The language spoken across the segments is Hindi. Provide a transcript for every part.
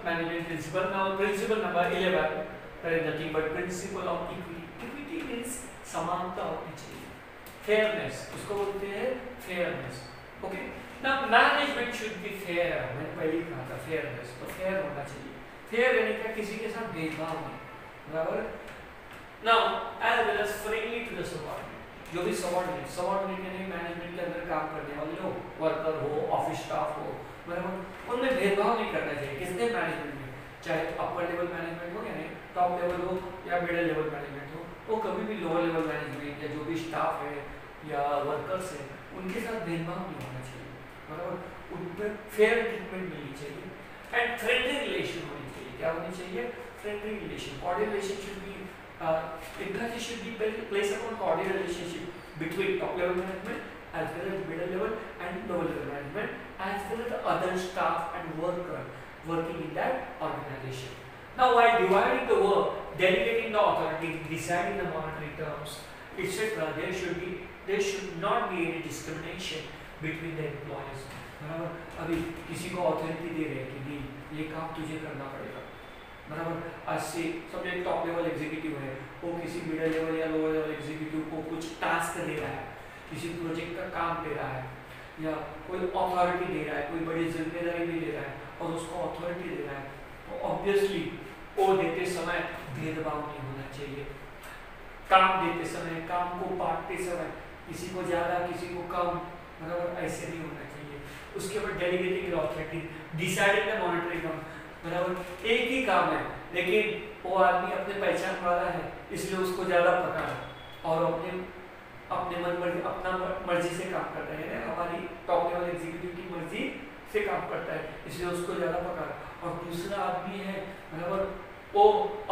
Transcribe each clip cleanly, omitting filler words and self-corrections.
management principle. Now principle number 11, there is nothing but principle of equity. Equity means समानता होनी चाहिए, fairness, उसको बोलते हैं fairness. Okay. Now management should be fair. मैंने पहले ही कहा था fairness, तो fair होना चाहिए. Fair यानी क्या, किसी के साथ भेदभाव नहीं, बराबर. Now as well as friendly to the subordinate. जो भी सबऑर्डिनेट यानी मैनेजमेंट के अंदर काम करने वाले लोग, वर्कर हो, ऑफिस स्टाफ हो, बराबर, उनमें भेदभाव नहीं करना चाहिए. किसने मैनेजमेंट में, चाहे अपर लेवल मैनेजमेंट हो यानी टॉप लेवल हो या मिडिल लेवल मैनेजमेंट हो, वो कभी भी लोअर लेवल मैनेजमेंट या जो भी स्टाफ है या वर्कर्स है उनके साथ भेदभाव नहीं होना चाहिए, बराबर. उन पर फेयर ट्रीटमेंट मिलनी चाहिए एंड फ्रेंडली रिलेशन होनी चाहिए. क्या होनी चाहिए? Friendly relation. Cordial relation should be emphasis should be placed upon cordial relationship between top level management as well as middle level and lower level management as well as the other staff and worker working in that organization. Now while dividing the work, delegating the authority, deciding the monetary terms, etc., there should not be any discrimination between the employees. बराबर. अभी किसी को अथॉरिटी दे रहे हैं कि नहीं ये काम तुझे करना पड़ेगा, बराबर. आज से समझो एक टॉप लेवल एग्जीक्यूटिव है, वो किसी मिडिल लेवल या लोअर लेवल एग्जीक्यूटिव को कुछ टास्क दे रहा है, किसी प्रोजेक्ट का काम दे रहा है या कोई अथॉरिटी दे रहा है, कोई बड़ी जिम्मेदारी भी दे रहा है और उसको अथॉरिटी दे रहा है, तो ऑब्वियसली वो देते समय भेदभाव नहीं होना चाहिए. काम देते समय, काम को बांटते समय किसी को ज्यादा किसी को कम, बराबर, ऐसे नहीं होना चाहिए. उसके बाद delegating authority, deciding the monetary term, बराबर. एक ही काम है लेकिन वो आदमी अपने पहचान वाला है इसलिए उसको ज्यादा पता है और अपने मन मर्जी, अपना मर्जी से काम करता है. हमारी टॉप लेवल एग्जीक्यूटिव की मर्जी से काम करता है इसलिए उसको ज्यादा पता है. और दूसरा आदमी है, बराबर, वो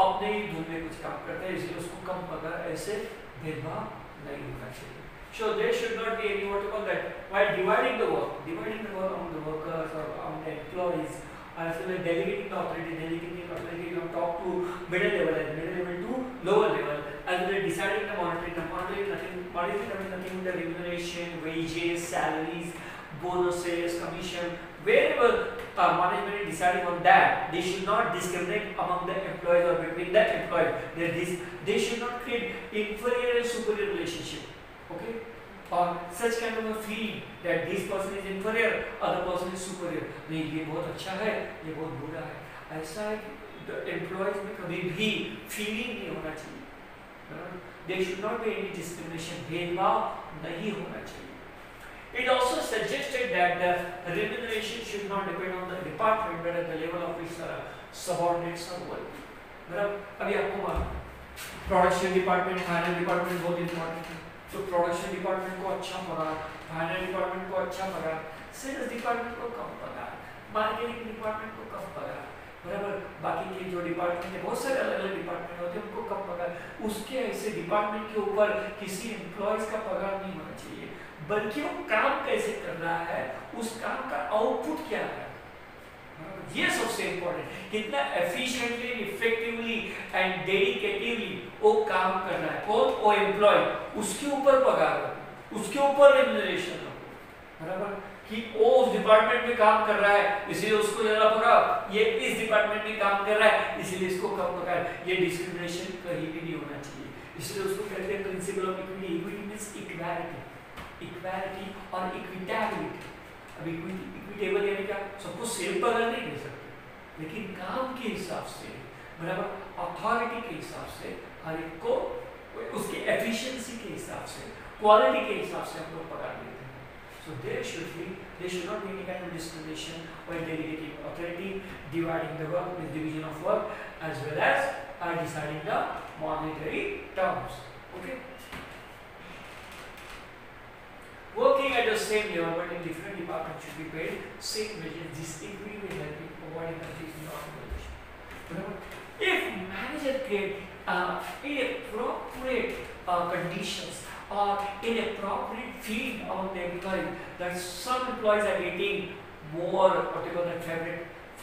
अपने ही धुन में कुछ काम करता है इसलिए उसको कम पता. ऐसे भेदभाव नहीं होना चाहिए. So there should not be any what you call that. While dividing the work among the workers or among the employees, as well as delegating the authority from top to middle level and middle level to lower level, as well as deciding the monetary term. Monetary term is nothing but the remuneration, wages, salaries, bonuses, commission. Wherever management is deciding on that, they should not discriminate among the employees or between the employees. They should not create inferior and superior relationship. Okay, or such kind of a feeling that this person is inferior, other person is superior. नहीं, ये बहुत अच्छा है, ये बहुत बुरा है. ऐसा है कि employees में कभी भी feeling नहीं होना चाहिए. There should not be any discrimination. भेदभाव नहीं होना चाहिए. It also suggested that the remuneration should not depend on the department, but at the level of its subordinates or working. बराबर. अभी आपको मालूम, प्रोडक्शन डिपार्टमेंट, फाइनेंस डिपार्टमेंट बहुत इंपॉर्टेंट है. तो प्रोडक्शन डिपार्टमेंट को अच्छा पगार, फाइनेंस डिपार्टमेंट को अच्छा पगार, सेल्स डिपार्टमेंट को कम पगार, मार्केटिंग डिपार्टमेंट को कम पगार, बराबर. बाकी के जो डिपार्टमेंट है, बहुत सारे अलग अलग डिपार्टमेंट होते हैं, उनको कम पगार. उसके ऐसे डिपार्टमेंट के ऊपर किसी एम्प्लॉयज का पगार नहीं होना चाहिए, बल्कि वो काम कैसे कर रहा है, उस काम का आउटपुट क्या है, ये सबसे इम्पोर्टेंट. कितना एफिशिएंटली, इफेक्टिवली एंड डेडिकेटिवली वो काम कर रहा है, कौन, वो एम्प्लॉय, उसके ऊपर पगार हो, उसके ऊपर रेम्यूनरेशन हो, बराबर. कि वो उस डिपार्टमेंट में काम कर रहा है इसलिए उसको ज्यादा पगार, ये इस डिपार्टमेंट में काम कर रहा है इसलिए इसको कम पगार. ये डिस्क्रिमिनेशन कहीं भी नहीं होना चाहिए. इसलिए उसको कहते हैं principle of equity. Equity means equality और इक्विटेबिलिटी. अब इक्विटेबल यानी क्या, सबको सेम पगार नहीं दे सकते, लेकिन काम के हिसाब से, बराबर, अथॉरिटी के हिसाब से हर एक को उसकी एफिशिएंसी के हिसाब से, क्वालिटी के हिसाब से हम लोग पगार देते हैं. So there should not be any kind of discrimination while delegating authority, dividing the work with division of work, as well as deciding the monetary terms. Okay. Working at the same level but in different departments should be paid same wages. This equity will help in avoiding conflict in the organization. If manager create inappropriate conditions or inappropriate feeling among the employees, that some employees are getting more what you call that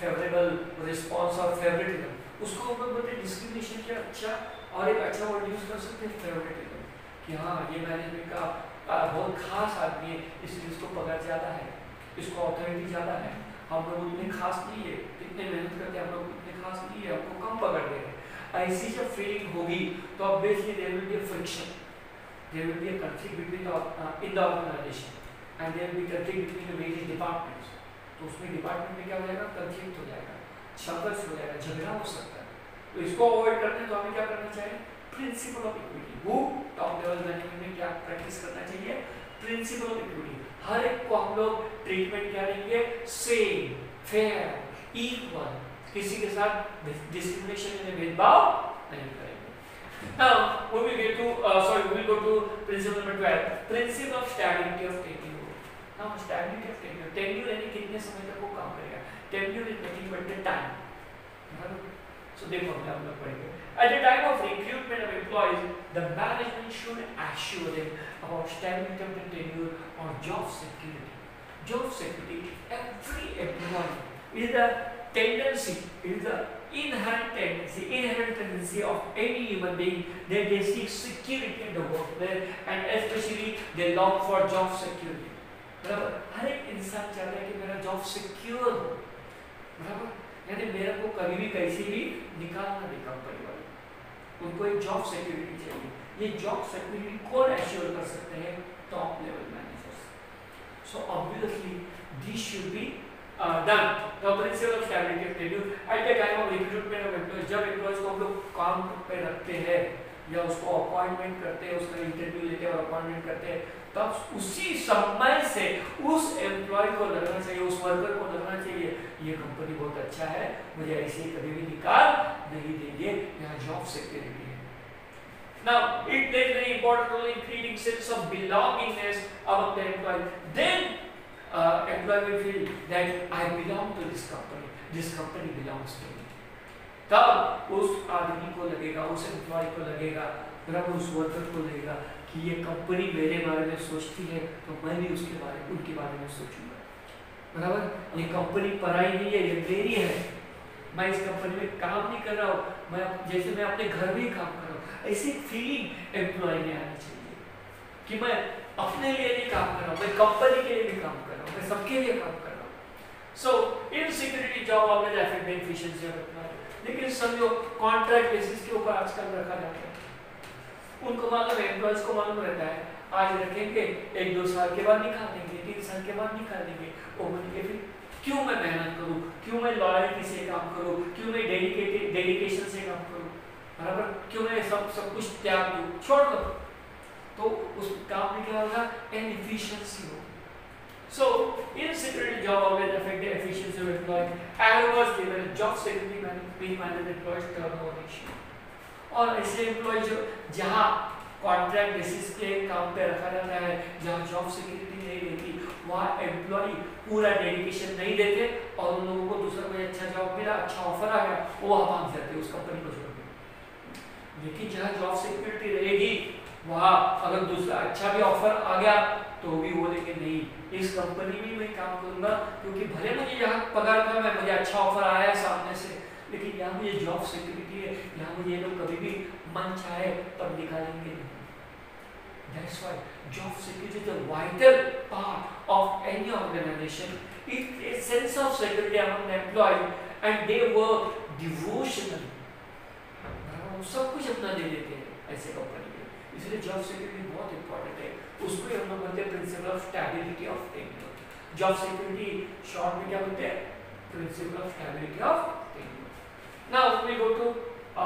favorable response or favoritism, उसको हम लोग बोलते हैं डिस्क्रिमिनेशन. क्या अच्छा, और एक अच्छा वर्ड यूज कर सकते हैं फेवरेटिज्म, कि हाँ ये मैनेजमेंट का बहुत खास आदमी है इसलिए इसको पगार ज्यादा है, इसको अथॉरिटी ज्यादा है. हम लोग उतने खास नहीं है, कितने मेहनत करके हम लोग इतने खास नहीं है, हमको कम पकड़ रहे हैं, ऐसी जब फीलिंग होगी तो obviously there will be a friction, there will be a conflict between in the organisation and there will be conflict between the various departments. तो उसमें डिपार्टमेंट में क्या हो जाएगा, कॉन्फ्लिक्ट हो जाएगा, संघर्ष हो जाएगा, झगड़ा हो सकता है। तो इसको अवॉइड करने तो हमें क्या करना चाहिए, प्रिंसिपल ऑफ इक्विटी। वो टॉप लेवल मैनेजमेंट में क्या प्रैक्टिस करना चाहिए, प्रिंसिपल ऑफ इक्विटी। हर एक को हम लोग ट्रीटमेंट क्या देंगे, सेम, फेयर, इक्वल, किसी के साथ डिस्क्रिमिनेशन यानी भेदभाव नहीं करेंगे। Now we will get to we will go to principle number 12, principle of stability of tenure. Now stability of tenure, tenure यानी कितने समय तक वो काम करेगा, tenure is nothing but the time। So देखो हम लोग पढ़ेंगे, at the time of recruitment of employees, the management should assure them about stability of the tenure or job security. Job security, every employee is the tendency, is the inherent tendency of any human being that they seek security in the workplace and especially they long for job security. बराबर, हर एक इंसान चाहता है कि मेरा जॉब सिक्योर हो, बराबर, यानी मेरे को कभी भी कैसे भी निकालना नहीं कंपनी वाले, उनको एक जॉब सिक्योरिटी चाहिए। ये जॉब सिक्योरिटी कौन एश्योर कर सकते हैं, top level managers. So obviously this should be done. The principle of stability of tenure at the time of recruitment of employees, जब employees को हम लोग काम पे रखते हैं या उसको अपॉइंटमेंट करते हैं, उसका इंटरव्यू लेते हैं और अपॉइंटमेंट करते हैं, तब उसी समय से उस एम्प्लॉय को लगना चाहिए, उस वर्कर को लगना चाहिए ये कंपनी बहुत अच्छा है, मुझे ऐसे ही कभी भी निकाल नहीं देंगे, यहाँ जॉब सिक्योरिटी है। Now it plays very important role in creating sense of belongingness among the employees. Then employee will feel that I belong to this company belongs to me. तब उस आदमी को लगेगा, उस एम्प्लॉय को लगेगा, बराबर उस वर्कर को लगेगा कि ये कंपनी मेरे बारे में सोचती है तो मैं भी उनके बारे में सोचूंगा, बराबर। ये कंपनी पराई नहीं है, ये मेरी है, मैं इस कंपनी में काम नहीं कर रहा हूँ, मैं जैसे मैं अपने घर में ही काम कर रहा हूँ। ऐसी फीलिंग एम्प्लॉय में आनी चाहिए कि मैं अपने लिए नहीं काम कर रहा हूँ, मैं कंपनी के लिए भी काम कर रहा हूँ, मैं सबके लिए काम कर रहा हूँ। So insecurity job always affect the efficiency of employ. लेकिन समझो कॉन्ट्रैक्ट बेसिस के ऊपर आजकल रखा जाता है, उनको मालूम है, एम्प्लॉयज को मालूम रहता है, आज रखेंगे 1-2 साल के बाद निकाल देंगे, 3 साल के बाद निकाल देंगे, वो बोलेंगे फिर क्यों मैं मेहनत करूँ, क्यों मैं लॉयल्टी से काम करूँ, क्यों मैं डेडिकेशन से काम करूँ, बराबर, क्यों मैं सब कुछ त्याग दूँ, छोड़ दो, तो उस काम में क्या होगा, इनएफिशिएंसी होगी। So insecurity job always affect the efficiency of employee. Adversely, when job security being managed employees turnover ratio. और ऐसे एम्प्लॉय जो जहाँ कॉन्ट्रैक्ट बेसिस के काम पे रखा जाता है, जहाँ जॉब सिक्योरिटी नहीं रहती, वहाँ एम्प्लॉय पूरा डेडिकेशन नहीं देते और उन लोगों को दूसरा कोई अच्छा जॉब मिला, अच्छा ऑफर आ गया, वो वहाँ भाग जाते हैं उस कंपनी को छोड़ के। लेकिन जहाँ जॉब सिक्योरिटी रहेगी, वहाँ अगर दूसरा अच्छा भी ऑफर आ गया तो भी बोलेंगे नहीं, इस कंपनी में मैं काम करूंगा, क्योंकि भले मुझे यहाँ पगार कम है, मुझे अच्छा ऑफर आया है सामने से, लेकिन यहाँ मुझे जॉब सिक्योरिटी है, यहाँ मुझे ये लोग कभी भी मन चाहे तब निकालेंगे नहीं। That's why job security is a vital part of any organization. It is a sense of security among the employees and they work devotionally. सब कुछ अपना दे देते हैं ऐसे कंपनी में, इसलिए जॉब सिक्योरिटी बहुत इंपॉर्टेंट है। उसको हम लोग बोलते हैं principle of stability of tenure. Job security short में क्या बोलते हैं, principle of stability of tenure. Now we go to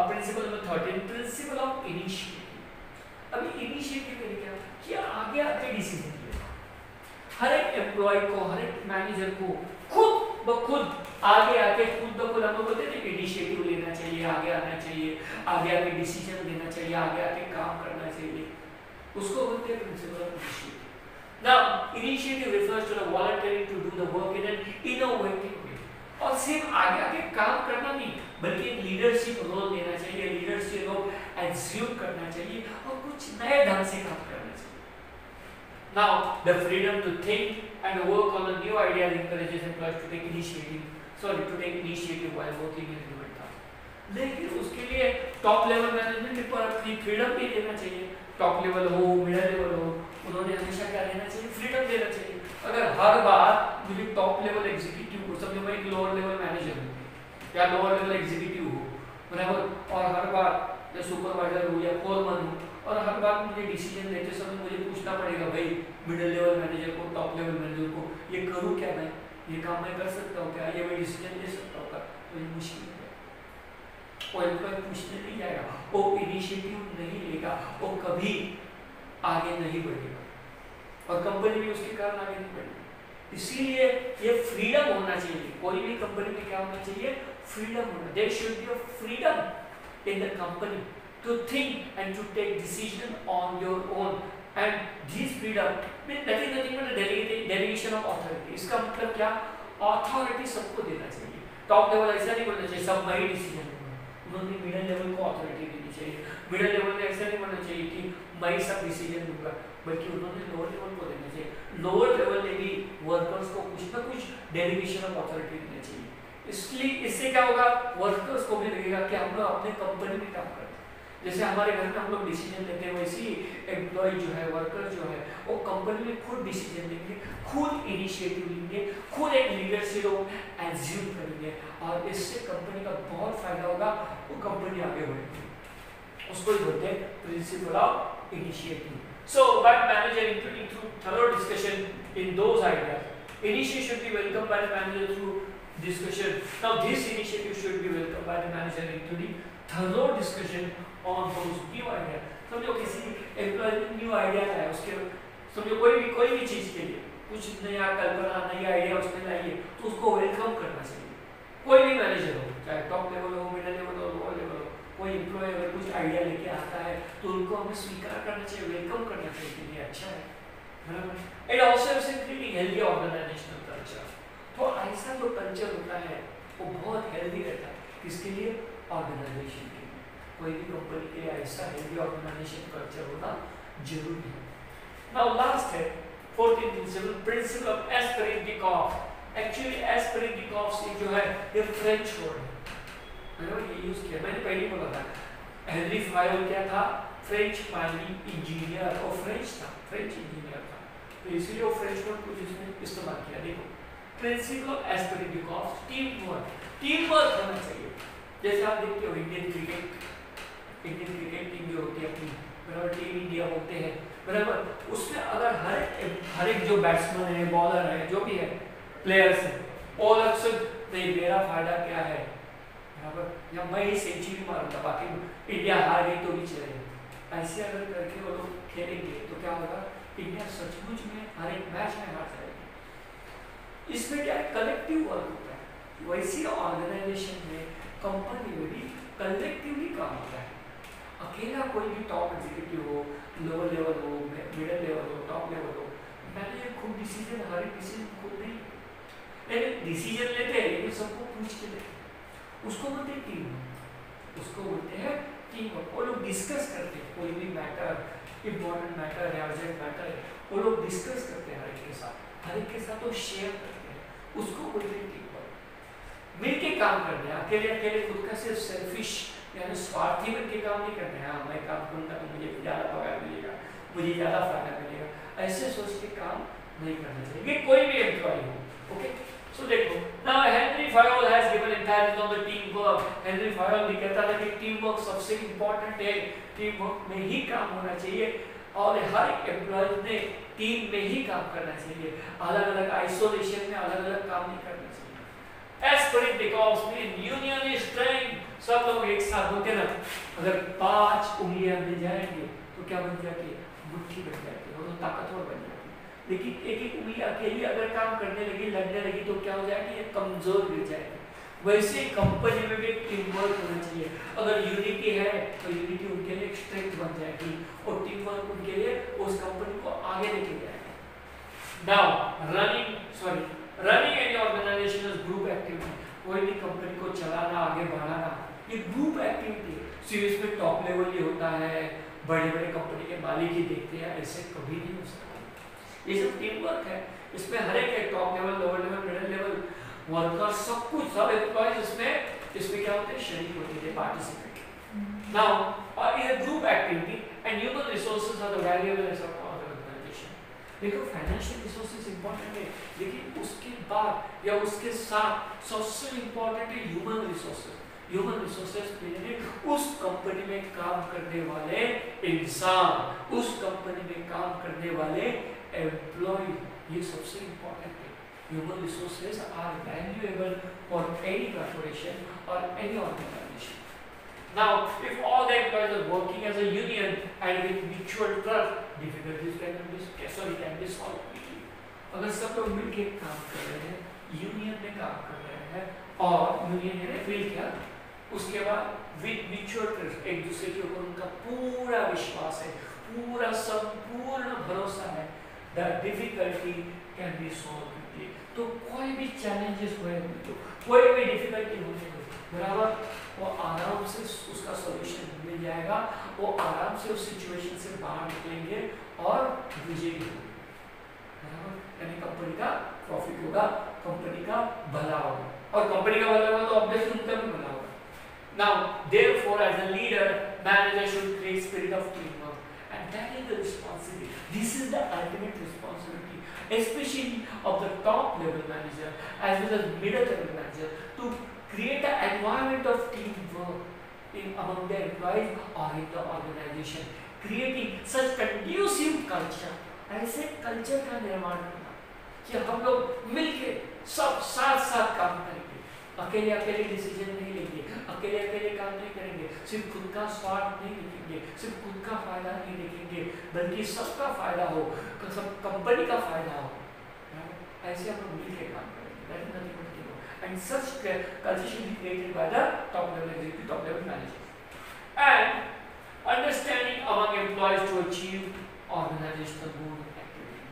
principle number 13, principle of initiative. अभी इनिशिएटिव में क्या कि आगे आके डिसीजन लेना, हर एक एम्प्लॉय को, हर एक मैनेजर को खुद ब खुद आगे आके खुद ब खुद हम लोग बोलते हैं इनिशिएटिव लेना चाहिए, आगे आना चाहिए, आगे आके डिसीजन लेना चाहिए, आगे आके काम करना चाहिए, उसको बोलते हैं principle of initiative. Now initiative refers to the volunteering to do the work in an innovative way. और सिर्फ आगे आके काम करना नहीं, बल्कि एक लीडरशिप रोल लेना चाहिए, लीडरशिप रोल एज्यूम करना चाहिए और कुछ नए ढंग से काम करना चाहिए। Now the freedom to think and work on the new ideas encourages employees to take initiative while working in different task. लेकिन उसके लिए टॉप लेवल मैनेजमेंट पर अपनी फ्रीडम भी देना चाहिए। टॉप लेवल हो, मिडिल लेवल हो, उन्होंने हमेशा क्या देना चाहिए, फ्रीडम देना चाहिए। अगर हर बार मुझे टॉप लेवल एग्जीक्यूटिव को, समझो मैं एक लोअर लेवल मैनेजर हूँ, या लोअर लेवल एग्जीक्यूटिव हो, बराबर, और हर बार या सुपरवाइजर हो या फोरमैन हो, और हर बार मुझे डिसीजन लेते समय मुझे पूछना पड़ेगा भाई मिडिल लेवल मैनेजर को, टॉप लेवल मैनेजर को, ये करूँ क्या मैं, ये काम मैं कर सकता हूँ क्या, ये मैं डिसीजन ले सकता हूँ क्या, तो ये मुश्किल है। कोई पूछने नहीं जाएगा, वो इनिशिएटिव नहीं लेगा, वो कभी आगे नहीं बढ़ेगा, और कंपनी भी उसके कारण आगे नहीं बढ़ेगी। इसीलिए ये फ्रीडम होना चाहिए, कोई भी कंपनी में क्या होना चाहिए, फ्रीडम होना, there should be a freedom in the company to think and to take decision on your own, and this freedom mean nothing but delegation of authority. इसका मतलब क्या, अथॉरिटी सबको देना चाहिए। टॉप लेवल ऐसा नहीं बोलना चाहिए सब मैं ही डिसीजन लूंगा, उन्होंने मिडिल लेवल को अथॉरिटी देनी चाहिए। मिडिल लेवल में ऐसा नहीं बोलना चाहिए कि मैं ही सब डिसीजन लूंगा, बल्कि उन्होंने लोअर लेवल को देना चाहिए। लोअर लेवल में भी वर्कर्स को कुछ ना कुछ डेलीगेशन ऑफ अथॉरिटी देना चाहिए। इसलिए इससे क्या होगा, वर्कर्स को भी लगेगा कि हम लोग अपने कंपनी में काम करते हैं। जैसे हमारे घर में हम लोग डिसीजन लेते हैं, वैसे ही एम्प्लॉय जो है, वर्कर जो है, वो कंपनी में खुद डिसीजन लेंगे, खुद इनिशिएटिव लेंगे, खुद एक लीडरशिप एज्यूम करेंगे, और इससे कंपनी का बहुत फायदा होगा, वो कंपनी आगे बढ़ेगी। उसको ही बोलते हैं principle of initiative. So, by manager including through thorough discussion in those ideas. Initiative should be welcomed by the manager through discussion. Now, this initiative should be welcomed by the manager including thorough discussion on those new ideas. समझो किसी एम्प्लॉय ने न्यू आइडिया लाया, उसके समझो कोई भी चीज के लिए कुछ नया कल्पना, नई आइडिया उसने लाई है, तो उसको वेलकम करना चाहिए। कोई भी मैनेजर हो, चाहे टॉप लेवल हो, मिडिल लेवल हो, लोअर लेवल हो, कोई एम्प्लॉय अगर कुछ आइडिया लेके आता है तो उनको हमें स्वीकार करना चाहिए, वेलकम करना चाहिए कि ये अच्छा है, बराबर। It also haves creating healthy organisational culture. तो ऐसा जो कल्चर होता है वो बहुत हेल्दी रहता है, किसके लिए, ऑर्गेनाइजेशन के लिए। कोई भी कंपनी के लिए ऐसा हेल्दी ऑर्गेनाइजेशन कल्चर होना जरूरी है। नाउ लास्ट है फोर्थ प्रिंसिपल ऑफ एस्पेरेंटिकॉफ। एक्चुअली एस्पेरेंटिकॉफ से जो है ये फ्रेंच वर्ड है, मैंने ये यूज किया, मैंने पहले बोला था। हेनरी फायोल क्या था, फ्रेंच माइनिंग इंजीनियर, और फ्रेंच था, फ्रेंच इंजीनियर था, तो इसीलिए वो फ्रेंच वर्ड को जिसने इस्तेमाल किया। देखो प्रिंसिपल ऑफ एस्पेरेंटिकॉफ, टीम वर्क होना चाहिए। जैसे आप देखते हो इंडियन क्रिकेट टीम जो होती है अपनी, बराबर, टीम इंडिया बोलते हैं, बराबर, उसमें अगर हर एक जो बैट्समैन है, बॉलर है, जो भी है, प्लेयर्स है, और अक्सर नहीं मेरा फायदा क्या है, या मैं ही सेंचुरी मारूंगा, बाकी इंडिया हार गई तो भी चलेगा। ऐसे अगर करके वो लोग खेलेंगे तो क्या होगा, इंडिया सचमुच में हर एक मैच में हार जाएगी। इसमें क्या है, कलेक्टिव वर्क होता है। वैसी ऑर्गेनाइजेशन में, कंपनी में भी कलेक्टिवली काम होता है। अकेला कोई भी टॉप एग्जीक्यूटिव हो, लोअर लेवल हो, मिडिल लेवल हो, टॉप लेवल हो, मैंने खुद डिसीजन, हर एक डिसीजन खुद नहीं, लेकिन डिसीजन लेते हैं, लेकिन सबको पूछ के लेते हैं, उसको बोलते हैं टीम, उसको बोलते हैं टीम वर्क। वो लोग डिस्कस करते हैं, कोई भी मैटर, इम्पोर्टेंट मैटर है, अर्जेंट मैटर है, वो लोग डिस्कस करते हैं हर एक के साथ वो शेयर करते हैं, उसको बोलते हैं टीम वर्क। मिलके काम करते हैं, अकेले खुद का सिर्फ सेल्फिश यानी स्वार्थी बन के काम नहीं करते हैं, हाँ मैं काम करूँगा तो मुझे ज़्यादा पगार मिलेगा, मुझे ज़्यादा फायदा मिलेगा, ऐसे सोच के काम नहीं करना चाहिए, कोई भी एम्प्लॉय हो। ओके, सो देखो, now Henri Fayol has given emphasis on the team work. Henri Fayol भी कहता था कि टीम वर्क सबसे इंपॉर्टेंट है, टीम वर्क में ही काम होना चाहिए, और हर एक एम्प्लॉय ने टीम में ही काम करना चाहिए, अलग अलग आइसोलेशन में अलग अलग काम नहीं करना चाहिए। एस्पेरेंटिकॉफ में यूनियन इज स्ट्रेंथ, सब लोग एक साथ होते ना, अगर 5 उंगलियां मिल जाएंगे तो क्या बन जाती है, मुट्ठी बन जाती है, वो तो ताकतवर बन जाती है। लेकिन एक एक उंगली अकेली अगर काम करने लगी, लगने लगी, तो क्या हो जाएगी, ये कमजोर गिर जाएगी। वैसे कंपनी में भी टीम वर्क होना चाहिए। अगर यूनिटी है तो यूनिटी उनके लिए एक स्ट्रेंथ बन जाएगी, और टीम वर्क उनके लिए उस कंपनी को आगे लेके जाएगा। Now running any organisation is group activity. कोई भी कंपनी को चलाना, आगे बढ़ाना, ये ग्रुप एक्टिविटी है। सीरीज में टॉप लेवल ये होता है, बड़े बड़े कंपनी के मालिक ही देखते हैं, ऐसे कभी नहीं हो सकता। ये सब टीम वर्क है, इसमें हर एक top level, lower level, middle level, worker, सब कुछ, सब एम्प्लॉयज इसमें क्या होते हैं, शरीक होते हैं, participate. Now in a group activity and human resources are the valuable asset of organisation. देखो फाइनेंशियल रिसोर्सेज इंपॉर्टेंट है, लेकिन उसके बाद या उसके साथ सबसे इंपॉर्टेंट है ह्यूमन रिसोर्सेज। ह्यूमन रिसोर्सेज यानी उस कंपनी में काम करने वाले इंसान, उस कंपनी में काम करने वाले एम्प्लॉय, ये सबसे इंपॉर्टेंट है। Human resources are valuable for any corporation और any organisation. Now, if all the employees are working as a union and with mutual trust, difficulties can be solved quickly. अगर सब लोग मिलकर काम कर रहे हैं, यूनियन में काम कर रहे हैं, और यूनियन ने मिल किया, उसके बाद with mutual trust, एक दूसरे के ऊपर उनका पूरा विश्वास है, पूरा संपूर्ण भरोसा है, the difficulty can be solved quickly. तो कोई भी challenges हुए, तो कोई भी difficulty होने को बराबर वो आराम से उसका सॉल्यूशन मिल जाएगा, वो आराम से उस सिचुएशन से बाहर निकलेंगे और विजयी होंगे, यानी कंपनी का प्रॉफिट होगा, कंपनी का भला होगा, और कंपनी का भला होगा तो ऑब्वियसली उनका भी भला होगा। Now, therefore, as a leader, manager should create spirit of teamwork, and that is the responsibility. This is the ultimate responsibility, especially of the top level manager as well as middle level manager, to create an environment of teamwork among the employees or in the organization, creating such conducive culture, ऐसे कल्चर का निर्माण करना कि हम लोग मिलके सब साथ साथ काम करेंगे, अकेले अकेले डिसीजन नहीं लेंगे, अकेले अकेले काम नहीं करेंगे, सिर्फ खुद का स्वार्थ नहीं देखेंगे, सिर्फ खुद का फायदा नहीं देखेंगे, बल्कि सबका फायदा हो, सब कंपनी का फायदा हो, ऐसे हम लोग मिलके काम करेंगे। And such culture should be created by the top level executive, top level manager, and understanding among employees to achieve organizational goal activity.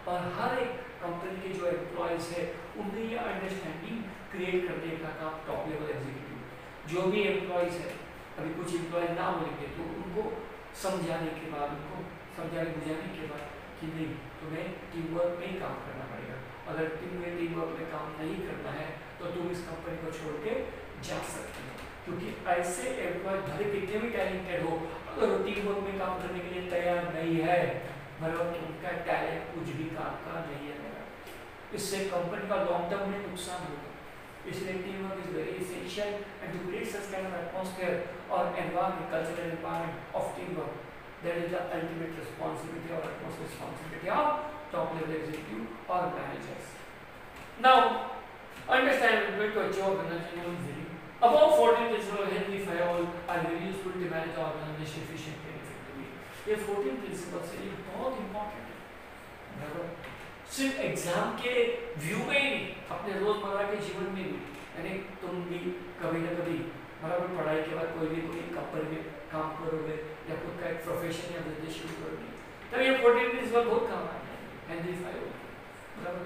और हर एक कंपनी के जो एम्प्लॉयज है उनमें ये अंडरस्टैंडिंग क्रिएट करने का काम टॉप लेवल एग्जीक्यूटिव, जो भी एम्प्लॉयज है, अभी कुछ एम्प्लॉयज ना बोलेंगे तो उनको समझाने के बाद, उनको समझाने बुझाने के बाद कि नहीं तुम्हें टीम वर्क में ही काम करना पड़ेगा, अगर टीम वर्क में काम नहीं करना है तो तुम इस कंपनी को छोड़ के जा सकते हो, क्योंकि ऐसे एम्प्लॉय भले कितने भी टैलेंटेड हो, अगर वो टीम वर्क में काम करने के लिए तैयार नहीं है, मतलब उनका टैलेंट कुछ भी काम का नहीं है, इससे कंपनी का लॉन्ग टर्म में नुकसान होगा। इसलिए team work is very essential, and to create such kind of atmosphere और environment, cultural environment of team work, that is the ultimate responsibility और utmost responsibility of top level executive or managers. Now, understand to achieve organizational vision. About 14 principles of Henry Fayol are very useful to manage the organization efficiently and effectively. ये 14 principles है, ये बहुत important है, बराबर सिर्फ एग्जाम के व्यू में ही नहीं, अपने रोजमर्रा के जीवन में भी, यानी तुम भी कभी ना कभी बराबर पढ़ाई के बाद कोई कंपनी में काम करोगे या खुद का एक प्रोफेशन या बिजनेस शुरू करोगे, तब ये 14 प्रिंसिपल बहुत काम आए हैं हेनरी फायोल, बराबर।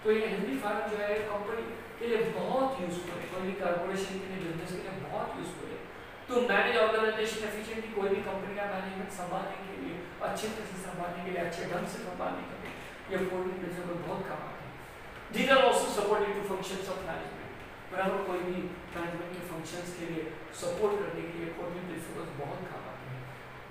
तो ये हेनरी फायोल जो है कंपनी के लिए बहुत यूजफुल है, कोई भी कॉर्पोरेशन के लिए, बिजनेस के लिए बहुत यूजफुल है। तो मैनेज ऑर्गेनाइजेशन एफिशिएंटली, कोई भी कंपनी का मैनेजमेंट संभालने के लिए, अच्छे तरह से संभालने के लिए, अच्छे ढंग से संभालने के लिए ये 14 प्रिंसिपल बहुत काम आते हैं। These are also supportive to functions of management, बराबर कोई भी मैनेजमेंट के फंक्शंस के लिए सपोर्ट करने के लिए 14 प्रिंसिपल्स बहुत काम आते हैं।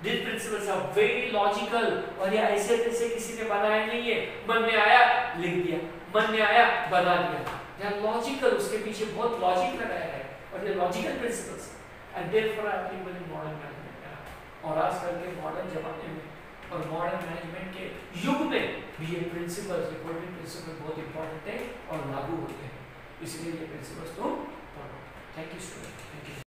These principles are very logical, और ये ऐसे तैसे किसी ने बनाया नहीं है, मन में आया लिख दिया, मन में आया बना दिया, यह लॉजिकल, उसके पीछे बहुत लॉजिक लगाया है, और ये logical principles and therefore applicable in modern management. और आजकल के मॉडर्न जमाने में और मॉडर्न मैनेजमेंट के युग में भी ये प्रिंसिपल्स, इंपॉर्टेंट प्रिंसिपल बहुत इंपॉर्टेंट है और लागू होते हैं, इसलिए ये प्रिंसिपल्स तुम पढ़ो। Thank you student.